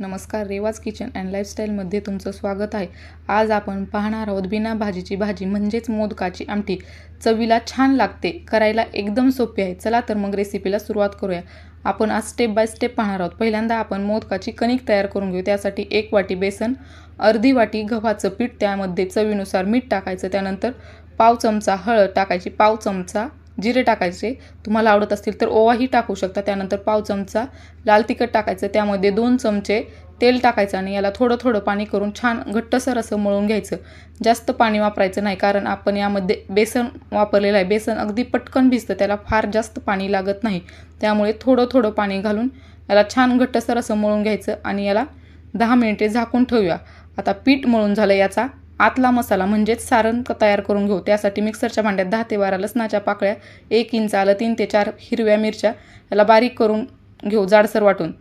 नमस्कार, रेवाज kitchen and लाईफस्टाईलमध्ये तुमचं स्वागत आहे। आज आपण पाहणार आहोत बिना भाजीची भाजी म्हणजेच मोदकाची आमटी। चवीला छान लागते, करायला एकदम सोपी आहे। चला तर मग रेसिपीला सुरुवात करूया। आपण आज स्टेप बाय स्टेप पाहणार आहोत। पहिल्यांदा आपण मोदकाची कणिक तयार करून घेऊ। त्यासाठी 1 वाटी बेसन, अर्धी वाटी गव्हाचं पीठ, त्यामध्ये चवीनुसार मीठ टाकायचं, त्यानंतर पाव चमचा हळद टाकायची, पाव चमचा जिरे टाकायचे, तुम्हाला आवडत असतील तर ओवाही टाकू शकता। त्यानंतर पाव चमचा लाल तिखट टाकायचं, त्यामध्ये 2 चमचे तेल टाकायचं आणि याला थोडं थोडं पाणी करून छान घट्टसर असं मळून घ्यायचं। जास्त पाणी वापरायचं नाही, कारण आपण यामध्ये बेसन वापरलेलं आहे। बेसन अगदी पटकन भिजतं, त्याला फार जास्त पाणी लागत नाही, त्यामुळे थोडं थोडं पाणी घालून याला छान घट्टसर असं मळून घ्यायचं आणि याला 10 मिनिटे झाकून ठेवूया। आता पीठ मळून झालं, याचा आतला मसाला म्हणजेच सारण तयार करून घेऊ। त्यासाठी मिक्सरच्या भांड्यात 10 ते 12 लसणाच्या पाकळ्या, 1 इंच आलं, 3 ते 4 हिरव्या मिरच्या याला बारीक करून घेऊ, जाडसर वाटून।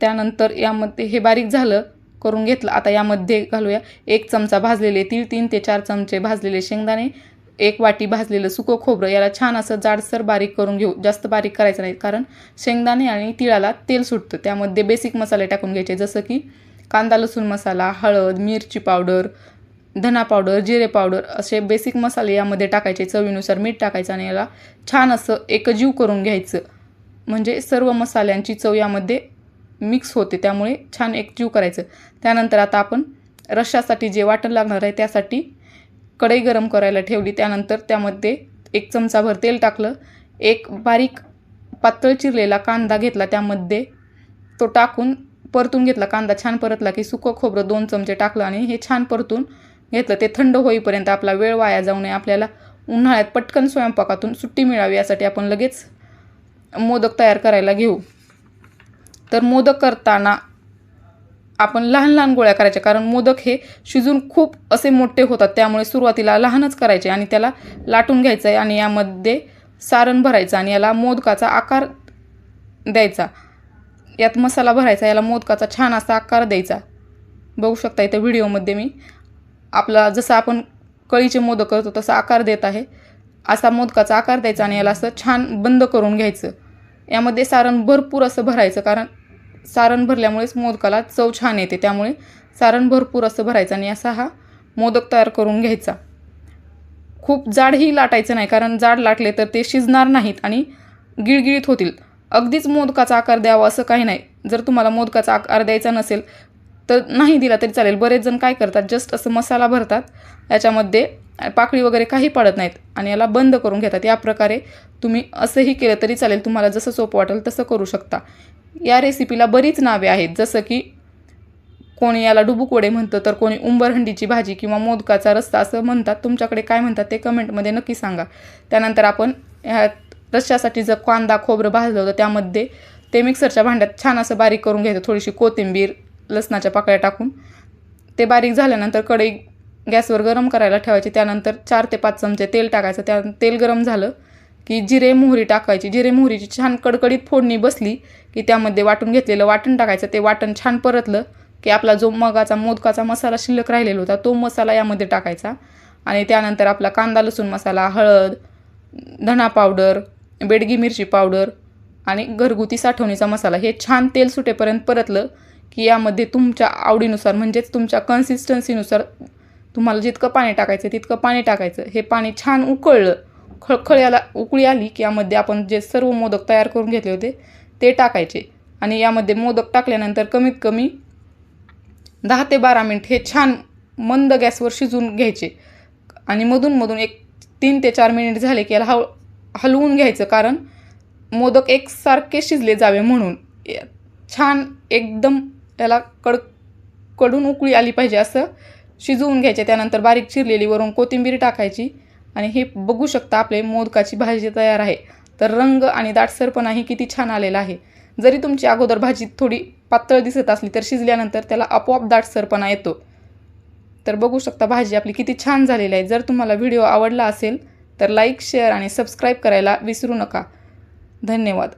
त्यानंतर यामध्ये हे बारीक झालं करून घेतलं। आता यामध्ये घालूया 1 चमचा भाजलेले तीळ, 3 ते 4 चमचे भाजलेले शेंगदाणे, 1 वाटी भाजलेलं सुकं खोबरं, याला छान असं जाडसर बारीक करून घेऊ। जास्त बारीक करायचं नाही, कारण शेंगदाणे आणि तिळाला तेल सुटतं। त्यामध्ये बेसिक मसाले टाकून घ्यायचे, जसं की कांदा लसूण मसाला, हळद, मिरची पावडर, धना पावडर, जिरे पावडर असे बेसिक मसाले यामध्ये टाकायचे। चवीनुसार मीठ टाकायचं आणि याला छान असं एकजीव करून घ्यायचं, म्हणजे सर्व मसाल्यांची चव यामध्ये मिक्स होते, त्यामुळे छान एकजीव करायचं। त्यानंतर आता आपण रश्श्यासाठी जे वाटण लागणार आहे त्यासाठी कढई गरम करायला ठेवली। त्यानंतर त्यामध्ये 1 चमचाभर तेल टाकलं, 1 बारीक पातळ चिरलेला कांदा घेतला, त्यामध्ये तो टाकून परतून घेतला। कांदा छान परतला की सुकं खोबरं 2 चमचे टाकलं आणि हे छान परतून घेतलं। ते थंड होईपर्यंत आपला वेळ वाया जाऊ नये, आपल्याला उन्हाळ्यात पटकन स्वयंपाकातून सुट्टी मिळावी यासाठी आपण लगेच मोदक तयार करायला घेऊ। तर मोदक करताना आपण लहान लहान गोळ्या करायच्या, कारण मोदक हे शिजून खूप असे मोठे होतात, त्यामुळे सुरुवातीला लहानच करायचे आणि त्याला लाटून घ्यायचं आहे आणि यामध्ये सारण भरायचं आणि याला मोदकाचा आकार द्यायचा। यात मसाला भरायचा, याला मोदकाचा छान असा आकार द्यायचा। बघू शकता इथं व्हिडिओमध्ये मी आपला जसं आपण कळीचे मोदक करतो तसा आकार देत आहे। असा मोदकाचा आकार द्यायचा आणि याला असं छान बंद करून घ्यायचं। यामध्ये सारण भरपूर असं भरायचं, कारण सारण भरल्यामुळेच मोदकाला चव छान येते, त्यामुळे सारण भरपूर असं भरायचं आणि असा हा मोदक तयार करून घ्यायचा। खूप जाडही लाटायचं नाही, कारण जाड लाटले तर ते शिजणार नाहीत आणि गिळगिळीत होतील। अगदीच मोदकाचा आकार द्यावा असं काही नाही। जर तुम्हाला मोदकाचा आकार द्यायचा नसेल तर नाही दिला तरी चालेल। बरेच जण काय करतात, जस्ट असं मसाला भरतात, याच्यामध्ये पाकळी वगैरे काही पडत नाहीत आणि याला बंद करून घेतात। या प्रकारे तुम्ही असंही केलं तरी चालेल, तुम्हाला जसं सोपं वाटेल तसं करू शकता। या रेसिपीला बरीच नावे आहेत, जसं की कोणी याला डुबुक वडे म्हणतं, तर कोणी उंबरहंडीची भाजी किंवा मोदकाचा रस्सा असं म्हणतात। तुमच्याकडे काय म्हणतात ते कमेंटमध्ये नक्की सांगा। त्यानंतर आपण ह्या रश्श्यासाठी जर कांदा खोबरं भाजलं होतं, त्यामध्ये ते मिक्सरच्या भांड्यात छान असं बारीक करून घ्यायचं। थोडीशी कोथिंबीर, लसणाच्या पाकळ्या टाकून ते बारीक झाल्यानंतर कढई गॅसवर गरम करायला ठेवायची। त्यानंतर 4 ते 5 चमचे तेल टाकायचं। त्या तेल गरम झालं की जिरे मोहरी टाकायची। जिरे मोहरीची छान कडकडीत फोडणी बसली की त्यामध्ये वाटून घेतलेलं वाटण टाकायचं। ते वाटण छान परतलं की आपला जो मोदकाचा मसाला शिल्लक राहिलेला होता तो मसाला यामध्ये टाकायचा आणि त्यानंतर आपला कांदा लसूण मसाला, हळद, धना पावडर, बेडगी मिरची पावडर आणि घरगुती साठवणीचा मसाला हे छान तेल सुटेपर्यंत परतलं की यामध्ये तुमच्या आवडीनुसार म्हणजेच तुमच्या कन्सिस्टन्सीनुसार तुम्हाला जितकं पाणी टाकायचं तितकं पाणी टाकायचं। हे पाणी छान उकळलं, खळखळ्याला उकळी आली की यामध्ये आपण जे सर्व मोदक तयार करून घेतले होते ते टाकायचे आणि यामध्ये मोदक टाकल्यानंतर कमीत कमी 10 ते 12 मिनिट हे छान मंद गॅसवर शिजून घ्यायचे आणि मधून 3 ते 4 मिनिट झाले की याला हलवून घ्यायचं, कारण मोदक एकसारखे शिजले जावे म्हणून। छान एकदम त्याला कडून उकळी आली पाहिजे असं शिजवून घ्यायचे। त्यानंतर बारीक चिरलेली वरून कोथिंबीर टाकायची आणि हे बघू शकता आपले मोदकाची भाजी तयार आहे। तर रंग आणि दाटसरपणाही किती छान आलेला आहे। जरी तुमची अगोदर भाजी थोडी पातळ दिसत असली तर शिजल्यानंतर त्याला आपोआप दाटसरपणा येतो। तर बघू शकता भाजी आपली किती छान झालेली आहे। जर तुम्हाला व्हिडिओ आवडला असेल तर लाईक, शेअर आणि सबस्क्राईब करायला विसरू नका। धन्यवाद।